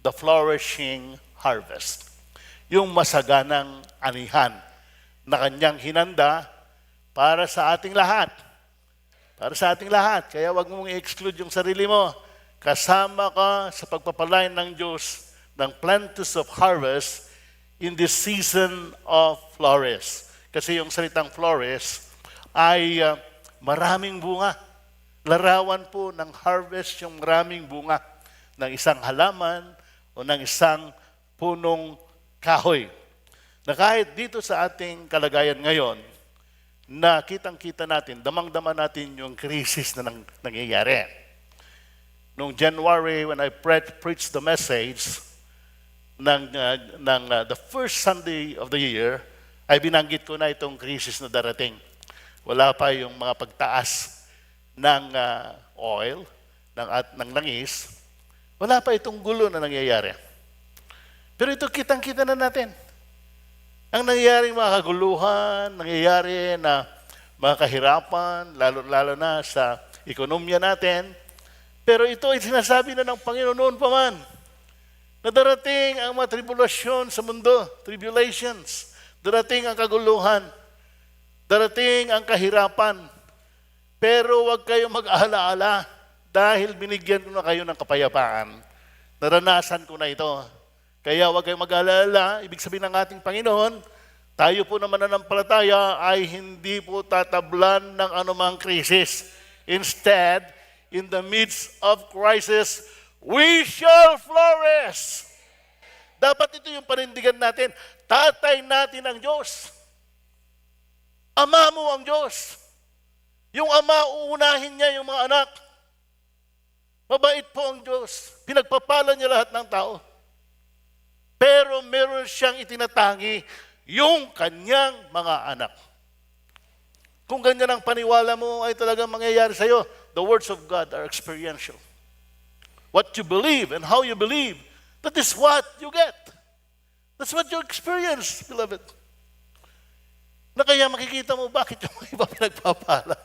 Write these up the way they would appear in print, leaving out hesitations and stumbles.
the flourishing harvest. Yung masaganang anihan na kanyang hinanda para sa ating lahat. Para sa ating lahat. Kaya wag mong i-exclude yung sarili mo. Kasama ka sa pagpapalain ng Diyos ng plentus of harvest in this season of flourish. Kasi yung salitang flourish ay maraming bunga. Larawan po ng harvest yung maraming bunga ng isang halaman o ng isang punong kahoy. Na kahit dito sa ating kalagayan ngayon, na kitang-kita natin, damang-dama natin yung krisis na nangyayari. Noong January, when I preached the message the first Sunday of the year, ay binanggit ko na itong krisis na darating. Wala pa yung mga pagtaas ng oil, ng langis. Wala pa itong gulo na nangyayari. Pero ito kitang-kita na natin. Ang nangyayaring mga kaguluhan, nangyayari na mga kahirapan, lalo na sa ekonomiya natin. Pero ito ay sinasabi na ng Panginoon noon pa man, na darating ang mga tribulasyon sa mundo, tribulations, darating ang kaguluhan, darating ang kahirapan. Pero huwag kayong mag-ahala-ala dahil binigyan ko na kayo ng kapayapaan. Naranasan ko na ito. Kaya huwag kayong mag-alala, ibig sabihin ng ating Panginoon, tayo po na mananampalataya ay hindi po tatablan ng anumang krisis. Instead, in the midst of crisis, we shall flourish. Dapat ito yung panindigan natin. Tatay natin ang Diyos. Ama mo ang Diyos. Yung ama, uunahin niya yung mga anak. Mabait po ang Diyos. Pinagpapala niya lahat ng tao. Pero meron siyang itinatangi yung kanyang mga anak. Kung ganyan ang paniwala mo ay talagang mangyayari sa iyo, the words of God are experiential. What you believe and how you believe, that is what you get. That's what you experience, beloved. Na kaya makikita mo bakit yung iba pinagpapala.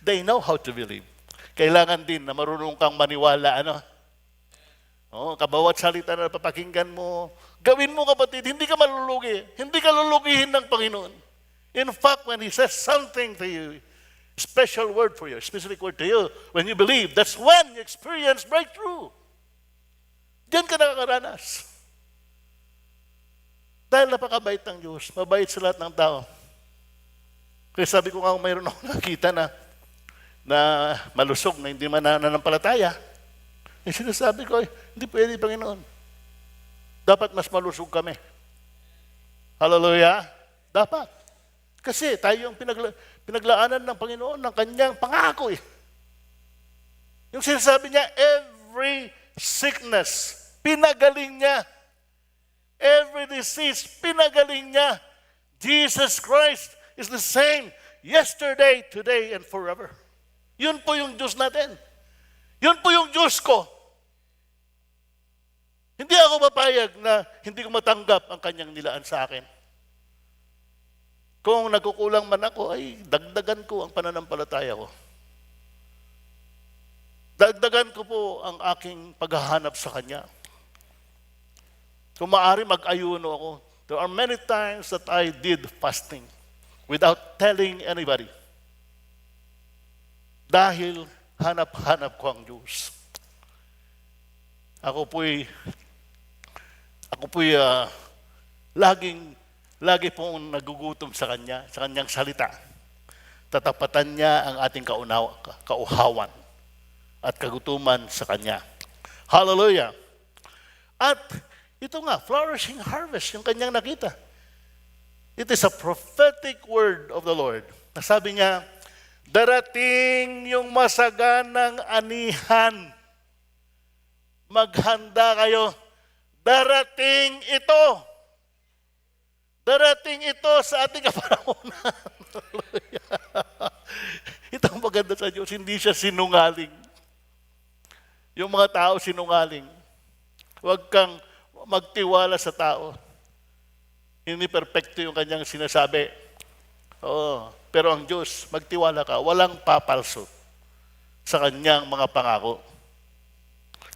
They know how to believe. Kailangan din na marunong kang maniwala, kabawat salita na papakinggan mo, gawin mo kapatid, hindi ka malulugi. Hindi ka lulugihin ng Panginoon. In fact, when He says something to you, special word for you, specific word to you, when you believe, that's when you experience breakthrough. Diyan ka nakakaranas. Dahil napakabait ng Diyos, mabait sa lahat ng tao. Kaya sabi ko nga, mayroon akong nakita na malusog na hindi man nananampalataya. Eh sinasabi ko, hindi pwede, Panginoon. Dapat mas malusog kami. Hallelujah? Dapat. Kasi tayo yung pinaglaanan ng Panginoon ng kanyang pangako. Yung sinasabi niya, every sickness, pinagaling niya. Every disease, pinagaling niya. Jesus Christ is the same yesterday, today, and forever. Yun po yung Diyos natin. Yun po yung Diyos ko. Hindi ako mapayag na hindi ko matanggap ang kanyang nilaan sa akin. Kung nagkukulang man ako, ay dagdagan ko ang pananampalataya ko. Dagdagan ko po ang aking paghahanap sa Kanya. Kung maaari, mag-ayuno ako. There are many times that I did fasting without telling anybody. Dahil hanap-hanap ko ang Diyos. Ako po'y lagi pong nagugutom sa Kanyang salita. Tatapatan niya ang ating kauhawan at kagutuman sa Kanya. Hallelujah! At ito nga, flourishing harvest, yung Kanyang nakita. It is a prophetic word of the Lord. Nasabi niya, darating yung masaganang anihan. Maghanda kayo. Darating ito. Darating ito sa ating kapanahonan. Ito ang maganda sa Diyos, hindi siya sinungaling. Yung mga tao sinungaling. Huwag kang magtiwala sa tao. Hindi perfecto yung kanyang sinasabi. Pero ang Diyos, magtiwala ka, walang papalso sa kanyang mga pangako.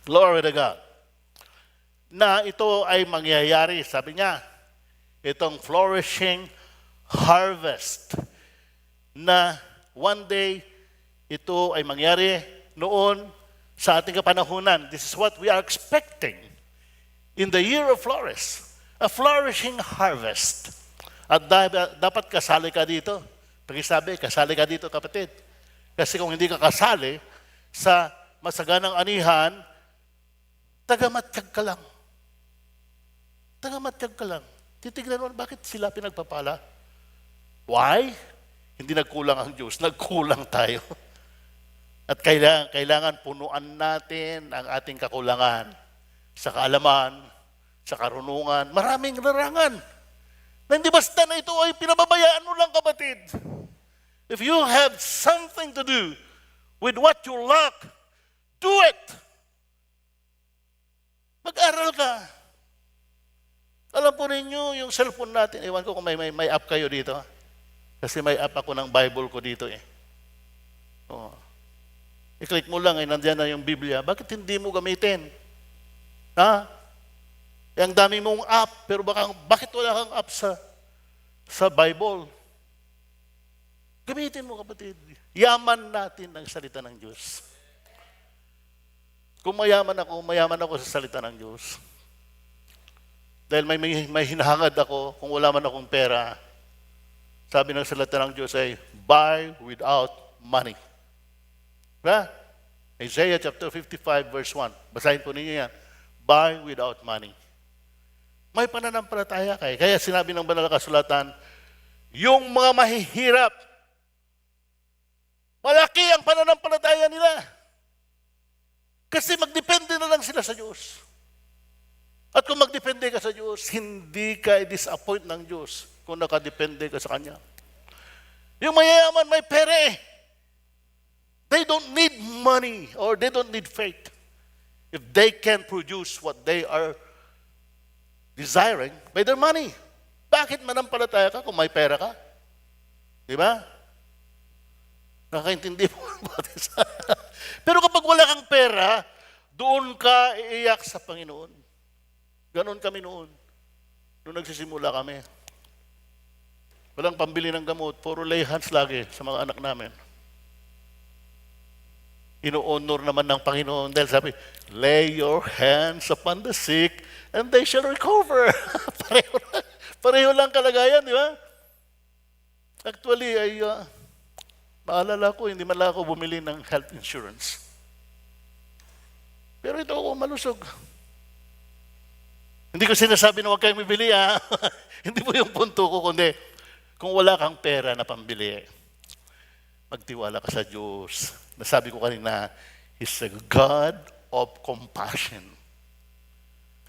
Glory to God. na ito ay mangyayari. Sabi niya, itong flourishing harvest na one day ito ay mangyari noon sa ating kapanahunan. This is what we are expecting in the year of florist. A flourishing harvest. At dapat kasali ka dito. Pakisabi, kasali ka dito, kapatid. Kasi kung hindi ka kasali sa masaganang anihan, tagamatsyag ka lang. Tagamatsyag ka lang. Titignan mo, bakit sila pinagpapala? Why? Hindi nagkulang ang Diyos, nagkulang tayo. At kailangan punuan natin ang ating kakulangan sa kaalaman, sa karunungan, maraming larangan. Na hindi basta na ito ay pinababayaan mo lang, kapatid. If you have something to do with what you lack, do it. Mag-aral ka. Alam po ninyo, yung cellphone natin, ewan ko kung may app kayo dito. Kasi may app ako ng Bible ko dito eh. Oh. I-click mo lang, nandiyan na yung Biblia. Bakit hindi mo gamitin? Ha? Ang dami mong app, pero bakit wala kang app sa Bible? Gamitin mo, kapatid. Yaman natin ang salita ng Diyos. Kung mayaman ako sa salita ng Diyos. Dahil may hinahangad ako, kung wala man akong pera, sabi ng salita ng Diyos ay, buy without money. Diba? Isaiah chapter 55 verse 1. Basahin po ninyo yan. Buy without money. May pananampalataya kayo. Kaya sinabi ng banal na kasulatan, yung mga mahihirap, malaki ang pananampalataya nila. Kasi magdepende na lang sila sa Diyos. At kung magdepende ka sa Diyos, hindi ka i-disappoint ng Diyos kung nakadepende ka sa Kanya. Yung mayayaman, may pera eh. They don't need money or they don't need faith. If they can produce what they are desiring by their money. Bakit manampalataya ka kung may pera ka? Di ba? Nakakaintindi mo. Pero kapag wala kang pera, doon ka iiyak sa Panginoon. Ganon kami noon. Noong nagsisimula kami. Walang pambili ng gamot. Puro lay hands lagi sa mga anak namin. Ino-honor naman ng Panginoon dahil sabi, lay your hands upon the sick and they shall recover. pareho lang kalagayan, di ba? Actually, maalala ko, hindi man lang ako bumili ng health insurance. Pero ito ako malusog. Hindi ko sinasabi na huwag kayong bibili, ha? Hindi po yung punto ko, kundi kung wala kang pera na pambili, magtiwala ka sa Diyos. Nasabi ko kanina, He's a God of compassion.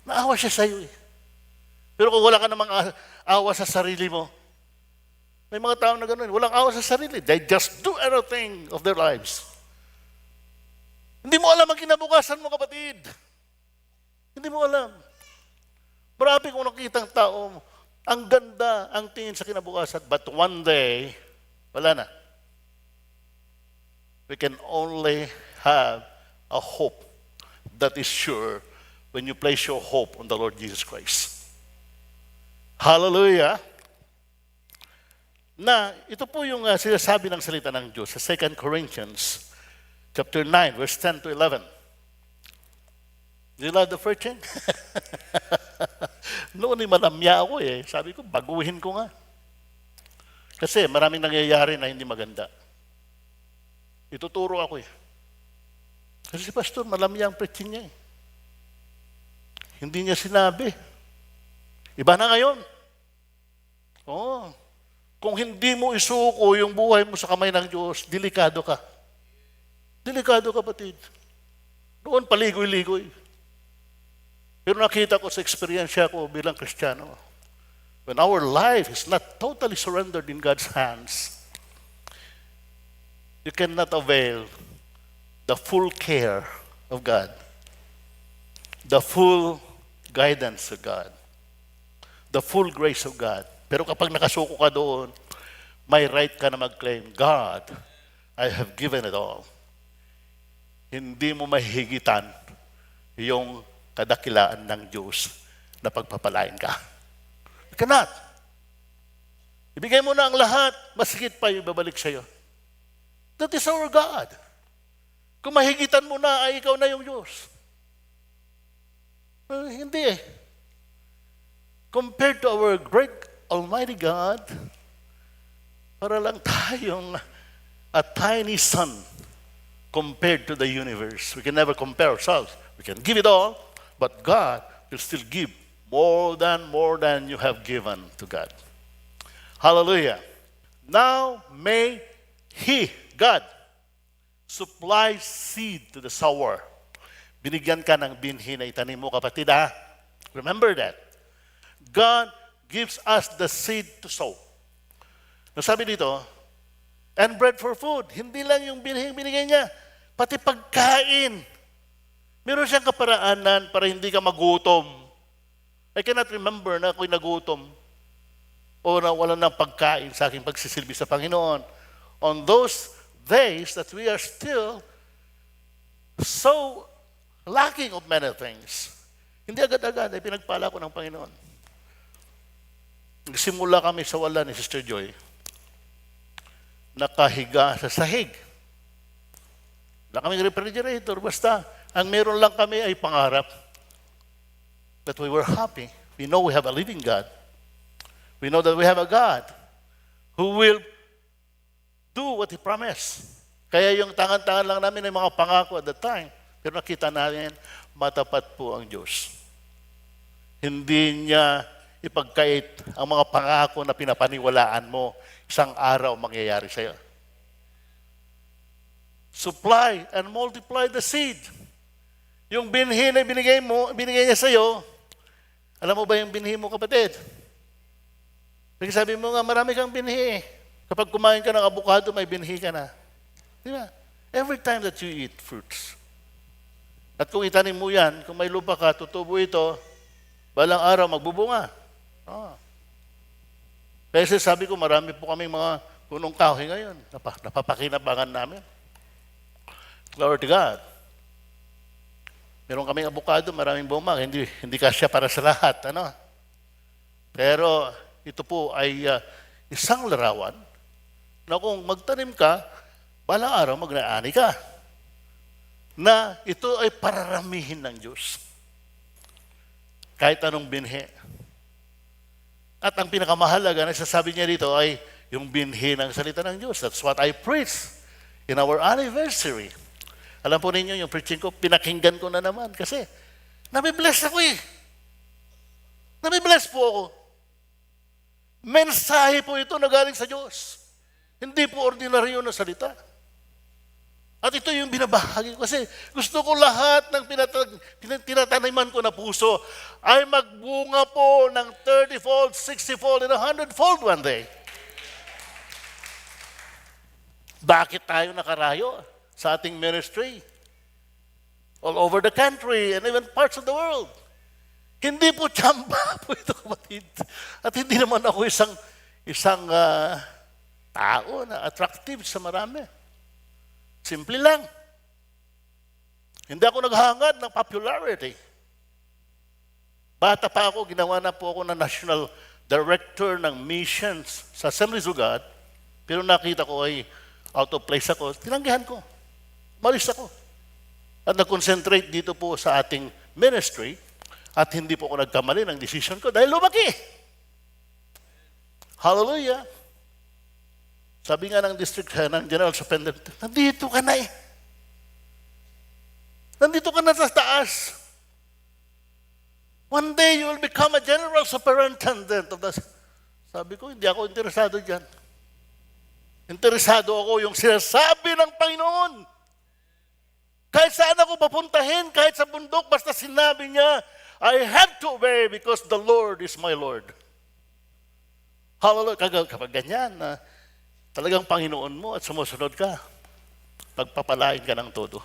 Naawa siya sa iyo eh. Pero kung wala ka namang awa sa sarili mo, may mga tao na gano'n, walang awa sa sarili. They just do everything of their lives. Hindi mo alam ang kinabukasan mo, kapatid. Hindi mo alam. Marami kong nakitang tao, ang ganda ang tingin sa kinabukasan, but one day, wala na. We can only have a hope that is sure when you place your hope on the Lord Jesus Christ. Hallelujah! Na ito po yung sinasabi ng salita ng Diyos sa 2 Corinthians chapter 9, verse 10 to 11. Do you love the preaching? Noon malamya ako eh. Sabi ko, baguhin ko nga. Kasi maraming nangyayari na hindi maganda. Ituturo ako eh. Kasi si Pastor, malamya ang preaching niya eh. Hindi niya sinabi. Iba na ngayon. Oo. Kung hindi mo isuko yung buhay mo sa kamay ng Diyos, delikado ka. Delikado, kapatid. Noon, paligoy-ligoy. Pero nakita ko sa eksperyensya ko bilang Kristiyano, when our life is not totally surrendered in God's hands, you cannot avail the full care of God, the full guidance of God, the full grace of God. Pero kapag nakasuko ka doon, may right ka na mag-claim, God, I have given it all. Hindi mo mahihigitan yung kadakilaan ng Diyos na pagpapalain ka. You cannot. Ibigay mo na ang lahat, masigit pa yung babalik sa'yo. That is our God. Kung mahigitan mo na, ay ikaw na yung Diyos. Hindi eh. Compared to our great Almighty God, para lang tayong a tiny sun compared to the universe. We can never compare ourselves. We can give it all, but God will still give more than you have given to God. Hallelujah. Now may He, God, supply seed to the sower. Binigyan ka ng binhi na itanim mo, kapatid, ha? Remember that. God gives us the seed to sow. Nasabi dito, and bread for food. Hindi lang yung binigay niya, pati pagkain. Meron siyang kaparaanan para hindi ka magutom. I cannot remember na ako'y nagutom o na wala ng pagkain sa aking pagsisilbi sa Panginoon. On those days that we are still so lacking of many things. Hindi agad-agad ay pinagpala ko ng Panginoon. Nagsimula kami sa wala ni Sister Joy. Nakahiga sa sahig. Wala kaming refrigerator. Basta, ang meron lang kami ay pangarap. That we were happy. We know we have a living God. We know that we have a God who will do what He promised. Kaya yung tangan-tangan lang namin ay mga pangako at that time. Pero nakita namin, matapat po ang Diyos. Hindi niya ipagkait ang mga pangako na pinapaniwalaan mo, isang araw mangyayari sa iyo. Supply and multiply the seed. Yung binhi na binigay niya sa iyo, alam mo ba yung binhi mo, kapatid? Kasi sabi mo nga, marami kang binhi. Kapag kumain ka ng avocado, may binhi ka na. Di ba? Every time that you eat fruits. At kung itanim mo yan, kung may lupa ka, tutubo ito, balang araw magbubunga. Kasi sabi ko, marami po kaming mga punong kahoy ngayon. Napapakinabangan namin. Glory to God. Meron kaming avocado, maraming bunga. Hindi kasya para sa lahat. Pero ito po ay isang larawan na kung magtanim ka, balang araw magnaani ka. Na ito ay pararamihin ng Diyos. Kahit anong binhi. At ang pinakamahalaga na sasabi niya dito ay yung binhi ng salita ng Diyos. That's what I preach in our anniversary. Alam po ninyo, yung preaching ko, pinakinggan ko na naman kasi nabibless ako eh. Nabibless po ako. Mensahe po ito na galing sa Diyos. Hindi po ordinaryo na salita. At ito yung binabahagi ko kasi gusto ko lahat ng tinataniman ko na puso ay magbunga po ng 30-fold, 60-fold, and 100-fold one day. Bakit tayo nakarayo sa ating ministry? All over the country and even parts of the world. Hindi po tsamba po ito, kapatid. At hindi naman ako isang tao na attractive sa marami. Simple lang. Hindi ako naghangad ng popularity. Bata pa ako, ginawa na po ako na National Director ng Missions sa Assemblies of God. Pero nakita ko ay out of place ako. Tinanggihan ko. Malis ako. At nag-concentrate dito po sa ating ministry at hindi po ako nagkamali ng decision ko dahil lumaki. Hallelujah. Sabi nga ng district ng General Superintendent, nandito ka na eh. Nandito ka na sa taas. One day you will become a General Superintendent of the... Sabi ko, hindi ako interesado dyan. Interesado ako yung sinasabi ng Panginoon. Kahit saan ako papuntahin, kahit sa bundok, basta sinabi niya, I have to obey because the Lord is my Lord. Hallelujah. Kapag ganyan, talagang Panginoon mo at sumusunod ka, pagpapalain ka ng todo.